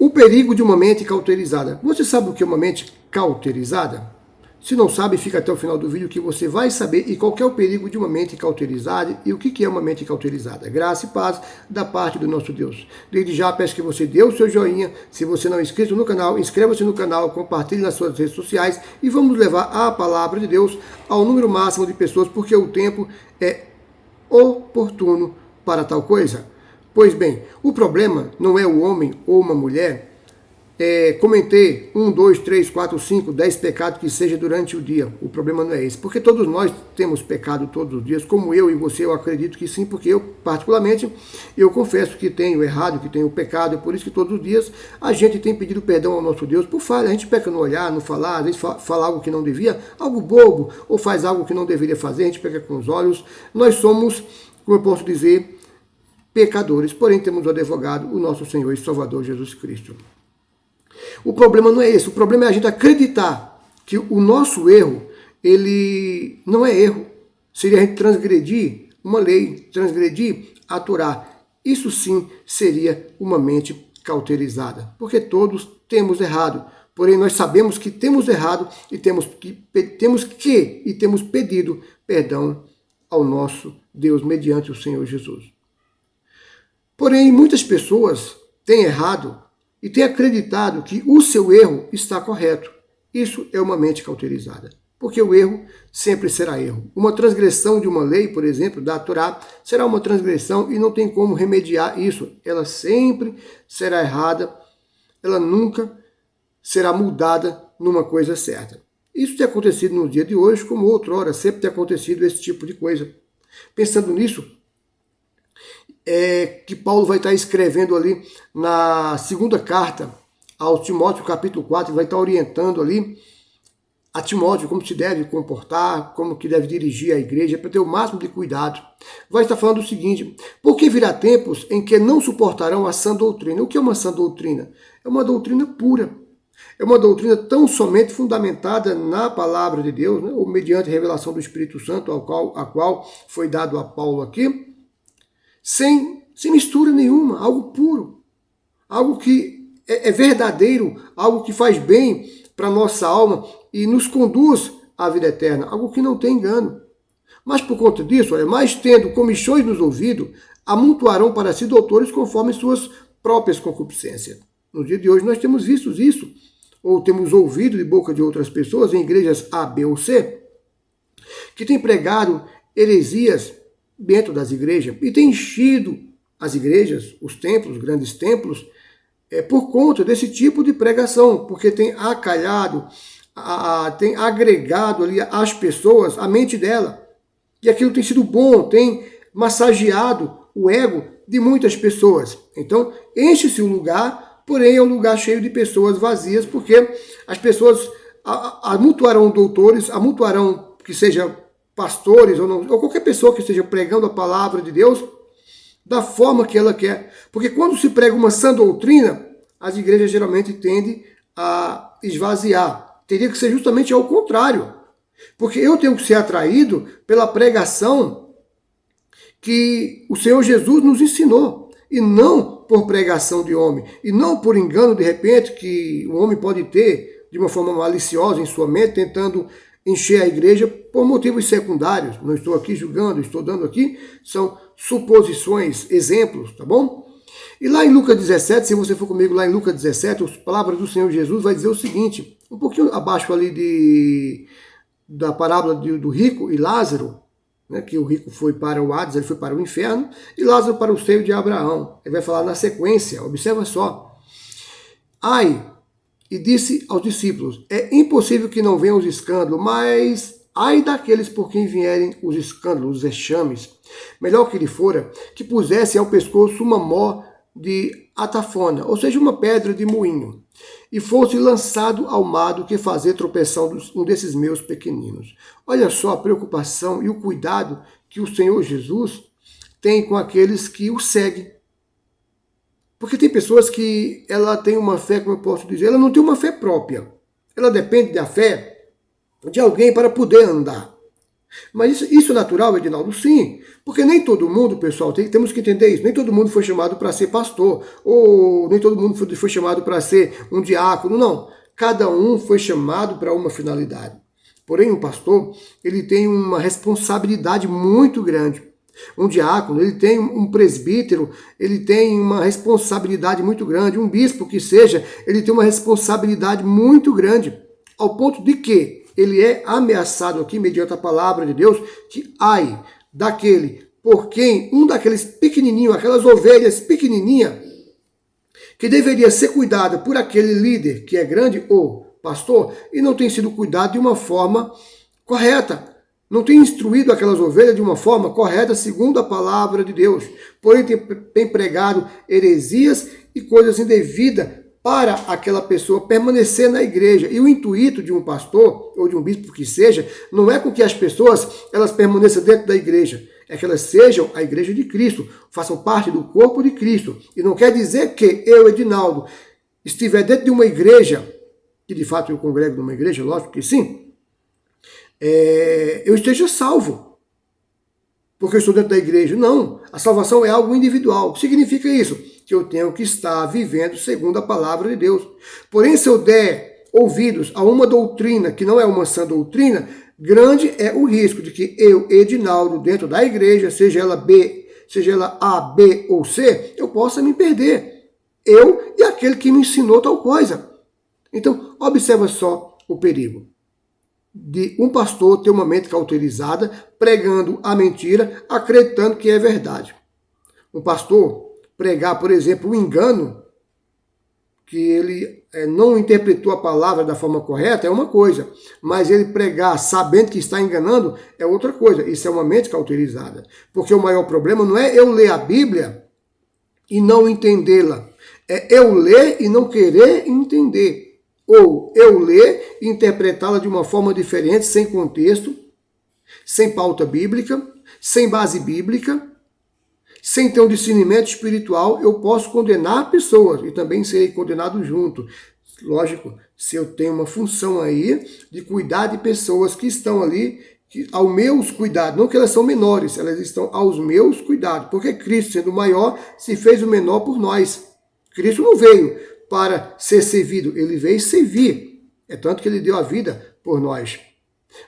O perigo de uma mente cauterizada. Você sabe o que é uma mente cauterizada? Se não sabe, fica até o final do vídeo que você vai saber e qual é o perigo de uma mente cauterizada e o que é uma mente cauterizada. Graça e paz da parte do nosso Deus. Desde já peço que você dê o seu joinha. Se você não é inscrito no canal, inscreva-se no canal, compartilhe nas suas redes sociais e vamos levar a palavra de Deus ao número máximo de pessoas, porque o tempo é oportuno para tal coisa. Pois bem, o problema não é o homem ou uma mulher. Comentei 1, 2, 3, 4, 5, 10 pecados que seja durante o dia. O problema não é esse, porque todos nós temos pecado todos os dias, como eu e você, eu acredito que sim, porque eu, particularmente, eu confesso que tenho errado, que tenho pecado, é por isso que todos os dias a gente tem pedido perdão ao nosso Deus por falha. A gente peca no olhar, no falar, às vezes fala algo que não devia, algo bobo, ou faz algo que não deveria fazer, a gente peca com os olhos. Nós somos, como eu posso dizer, pecadores, porém temos o advogado, o nosso Senhor e Salvador Jesus Cristo. O problema não é esse, o problema é a gente acreditar que o nosso erro, ele não é erro. Seria a gente transgredir uma lei, transgredir a Torá. Isso sim seria uma mente cauterizada, porque todos temos errado. Porém, nós sabemos que temos errado e temos pedido perdão ao nosso Deus mediante o Senhor Jesus. Porém, muitas pessoas têm errado e têm acreditado que o seu erro está correto. Isso é uma mente cauterizada, porque o erro sempre será erro. Uma transgressão de uma lei, por exemplo, da Torá, será uma transgressão e não tem como remediar isso. Ela sempre será errada, ela nunca será mudada numa coisa certa. Isso tem acontecido no dia de hoje, como outrora, sempre tem acontecido esse tipo de coisa. Pensando nisso, que Paulo vai estar escrevendo ali na segunda carta ao Timóteo, capítulo 4, ele vai estar orientando ali a Timóteo como se deve comportar, como que deve dirigir a igreja, para ter o máximo de cuidado. Vai estar falando o seguinte: porque virá tempos em que não suportarão a sã doutrina. O que é uma sã doutrina? É uma doutrina pura. É uma doutrina tão somente fundamentada na palavra de Deus, né, ou mediante a revelação do Espírito Santo, a qual foi dado a Paulo aqui, sem mistura nenhuma, algo puro, algo que é verdadeiro, algo que faz bem para a nossa alma e nos conduz à vida eterna, algo que não tem engano. Mas por conta disso, mais tendo comichões nos ouvidos, amontoarão para si doutores conforme suas próprias concupiscências. No dia de hoje nós temos visto isso, ou temos ouvido de boca de outras pessoas em igrejas A, B ou C, que têm pregado heresias dentro das igrejas e tem enchido as igrejas, os templos, os grandes templos, por conta desse tipo de pregação, porque tem acalhado, tem agregado ali às pessoas a mente dela. E aquilo tem sido bom, tem massageado o ego de muitas pessoas. Então, enche-se o lugar, porém é um lugar cheio de pessoas vazias, porque as pessoas amontoarão doutores, amontoarão que seja pastores ou qualquer pessoa que esteja pregando a palavra de Deus da forma que ela quer. Porque quando se prega uma sã doutrina, as igrejas geralmente tendem a esvaziar. Teria que ser justamente ao contrário. Porque eu tenho que ser atraído pela pregação que o Senhor Jesus nos ensinou, e não por pregação de homem, e não por engano, de repente, que o homem pode ter de uma forma maliciosa em sua mente, tentando encher a igreja por motivos secundários. Não estou aqui julgando, estou dando aqui, são suposições, exemplos, tá bom? E lá em Lucas 17, se você for comigo lá em Lucas 17, as palavras do Senhor Jesus vai dizer o seguinte, um pouquinho abaixo ali da parábola do rico e Lázaro, né, que o rico foi para o Hades, ele foi para o inferno, e Lázaro para o seio de Abraão. Ele vai falar na sequência, observa só. Ai, e disse aos discípulos, é impossível que não venham os escândalos, mas ai daqueles por quem vierem os escândalos, os vexames. Melhor que lhe fora que pusesse ao pescoço uma mó de atafona, ou seja, uma pedra de moinho, e fosse lançado ao mar do que fazer tropeçar um desses meus pequeninos. Olha só a preocupação e o cuidado que o Senhor Jesus tem com aqueles que o seguem. Porque tem pessoas que ela tem uma fé, como eu posso dizer, ela não tem uma fé própria. Ela depende da fé de alguém para poder andar. Mas isso é natural, Edinaldo? Sim. Porque nem todo mundo, pessoal, temos que entender isso, nem todo mundo foi chamado para ser pastor, ou nem todo mundo foi chamado para ser um diácono, não. Cada um foi chamado para uma finalidade. Porém, um pastor, ele tem uma responsabilidade muito grande. Um diácono, ele tem um presbítero, ele tem uma responsabilidade muito grande. Um bispo que seja, ele tem uma responsabilidade muito grande. Ao ponto de que ele é ameaçado aqui, mediante a palavra de Deus, que ai daquele por quem um daqueles pequenininhos, aquelas ovelhas pequenininhas, que deveria ser cuidada por aquele líder que é grande, ou pastor, e não tem sido cuidado de uma forma correta. Não tem instruído aquelas ovelhas de uma forma correta, segundo a palavra de Deus. Porém, tem pregado heresias e coisas indevidas para aquela pessoa permanecer na igreja. E o intuito de um pastor, ou de um bispo que seja, não é com que as pessoas elas permaneçam dentro da igreja. É que elas sejam a igreja de Cristo, façam parte do corpo de Cristo. E não quer dizer que eu, Edinaldo, estiver dentro de uma igreja, que de fato eu congrego numa igreja, lógico que sim, eu esteja salvo, porque eu estou dentro da igreja. Não, a salvação é algo individual. O que significa isso? Que eu tenho que estar vivendo segundo a palavra de Deus. Porém, se eu der ouvidos a uma doutrina que não é uma sã doutrina, grande é o risco de que eu, Edinaldo, dentro da igreja, seja ela A, B ou C, eu possa me perder. Eu e aquele que me ensinou tal coisa. Então, observa só o perigo de um pastor ter uma mente cauterizada, pregando a mentira, acreditando que é verdade. Um pastor pregar, por exemplo, o engano, que ele não interpretou a palavra da forma correta, é uma coisa. Mas ele pregar sabendo que está enganando é outra coisa. Isso é uma mente cauterizada. Porque o maior problema não é eu ler a Bíblia e não entendê-la. É eu ler e não querer entender. Ou eu ler e interpretá-la de uma forma diferente, sem contexto, sem pauta bíblica, sem base bíblica, sem ter um discernimento espiritual, eu posso condenar pessoas e também serei condenado junto. Lógico, se eu tenho uma função aí de cuidar de pessoas que estão ali aos meus cuidados, não que elas são menores, elas estão aos meus cuidados, porque Cristo, sendo o maior, se fez o menor por nós. Cristo não veio para ser servido, ele veio servir. É tanto que ele deu a vida por nós.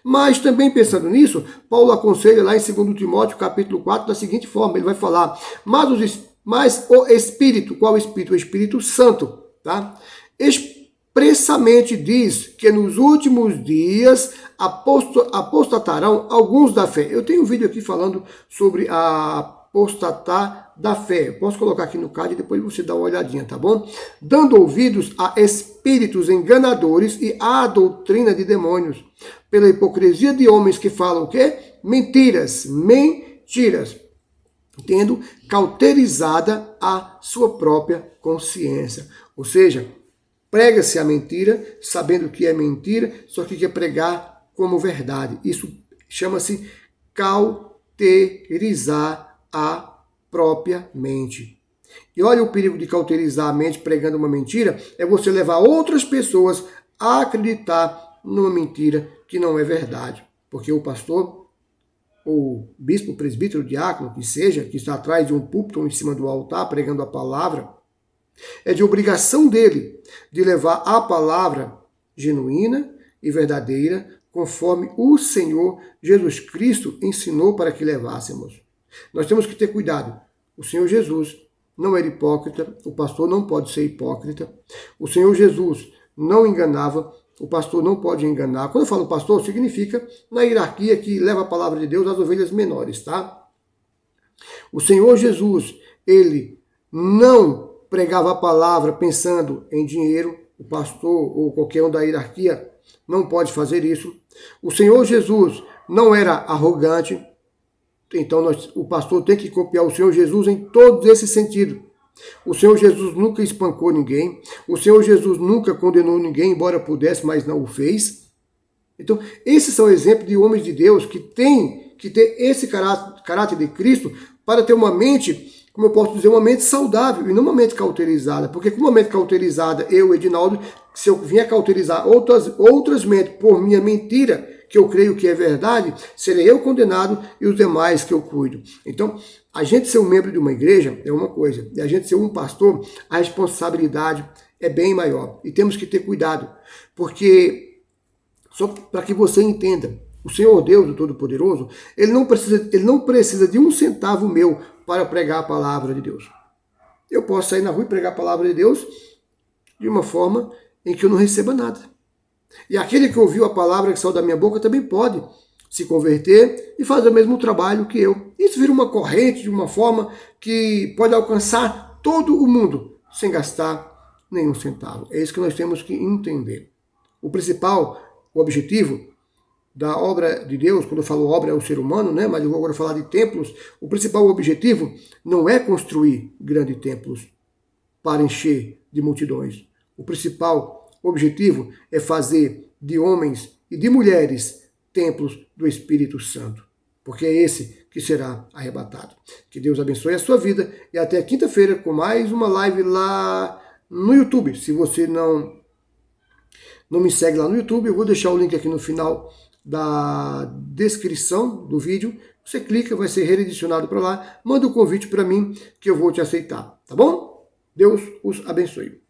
Mas também pensando nisso, Paulo aconselha lá em 2 Timóteo, capítulo 4, da seguinte forma, ele vai falar, mas o Espírito, qual Espírito? O Espírito Santo, tá? Expressamente diz que nos últimos dias apostatarão alguns da fé. Eu tenho um vídeo aqui falando sobre a apostatar da fé. Eu posso colocar aqui no card e depois você dá uma olhadinha, tá bom? Dando ouvidos a espíritos enganadores e à doutrina de demônios, pela hipocrisia de homens que falam o quê? Mentiras, tendo cauterizada a sua própria consciência. Ou seja, prega-se a mentira, sabendo que é mentira, só que quer pregar como verdade. Isso chama-se cauterizar a própria mente. E olha o perigo de cauterizar a mente pregando uma mentira, é você levar outras pessoas a acreditar numa mentira que não é verdade. Porque o pastor, o bispo, o presbítero, o diácono, que seja, que está atrás de um púlpito ou em cima do altar pregando a palavra, é de obrigação dele de levar a palavra genuína e verdadeira, conforme o Senhor Jesus Cristo ensinou para que levássemos. Nós temos que ter cuidado. O Senhor Jesus não era hipócrita, o pastor não pode ser hipócrita. O Senhor Jesus não enganava, o pastor não pode enganar. Quando eu falo pastor, significa na hierarquia que leva a palavra de Deus às ovelhas menores, tá? O Senhor Jesus, ele não pregava a palavra pensando em dinheiro. O pastor ou qualquer um da hierarquia não pode fazer isso. O Senhor Jesus não era arrogante. Então o pastor tem que copiar o Senhor Jesus em todos esses sentidos. O Senhor Jesus nunca espancou ninguém. O Senhor Jesus nunca condenou ninguém, embora pudesse, mas não o fez. Então, esses são exemplos de homens de Deus que têm que ter esse caráter de Cristo para ter uma mente, como eu posso dizer, uma mente saudável e não uma mente cauterizada. Porque com uma mente cauterizada, eu, Edinaldo, se eu vier cauterizar outras mentes por minha mentira, que eu creio que é verdade, serei eu condenado e os demais que eu cuido. Então, a gente ser um membro de uma igreja é uma coisa, e a gente ser um pastor, a responsabilidade é bem maior. E temos que ter cuidado, porque, só para que você entenda, o Senhor Deus, o Todo-Poderoso, ele não precisa de um centavo meu para pregar a palavra de Deus. Eu posso sair na rua e pregar a palavra de Deus de uma forma em que eu não receba nada. E aquele que ouviu a palavra que saiu da minha boca também pode se converter e fazer o mesmo trabalho que eu. Isso vira uma corrente de uma forma que pode alcançar todo o mundo sem gastar nenhum centavo. É isso que nós temos que entender. O principal, o objetivo da obra de Deus, quando eu falo obra é o ser humano, né? Mas eu vou agora falar de templos. O principal objetivo não é construir grandes templos para encher de multidões. O principal objetivo é fazer de homens e de mulheres templos do Espírito Santo, porque é esse que será arrebatado. Que Deus abençoe a sua vida e até quinta-feira com mais uma live lá no YouTube. Se você não me segue lá no YouTube, eu vou deixar o link aqui no final da descrição do vídeo. Você clica, vai ser redirecionado para lá. Manda um convite para mim que eu vou te aceitar, tá bom? Deus os abençoe.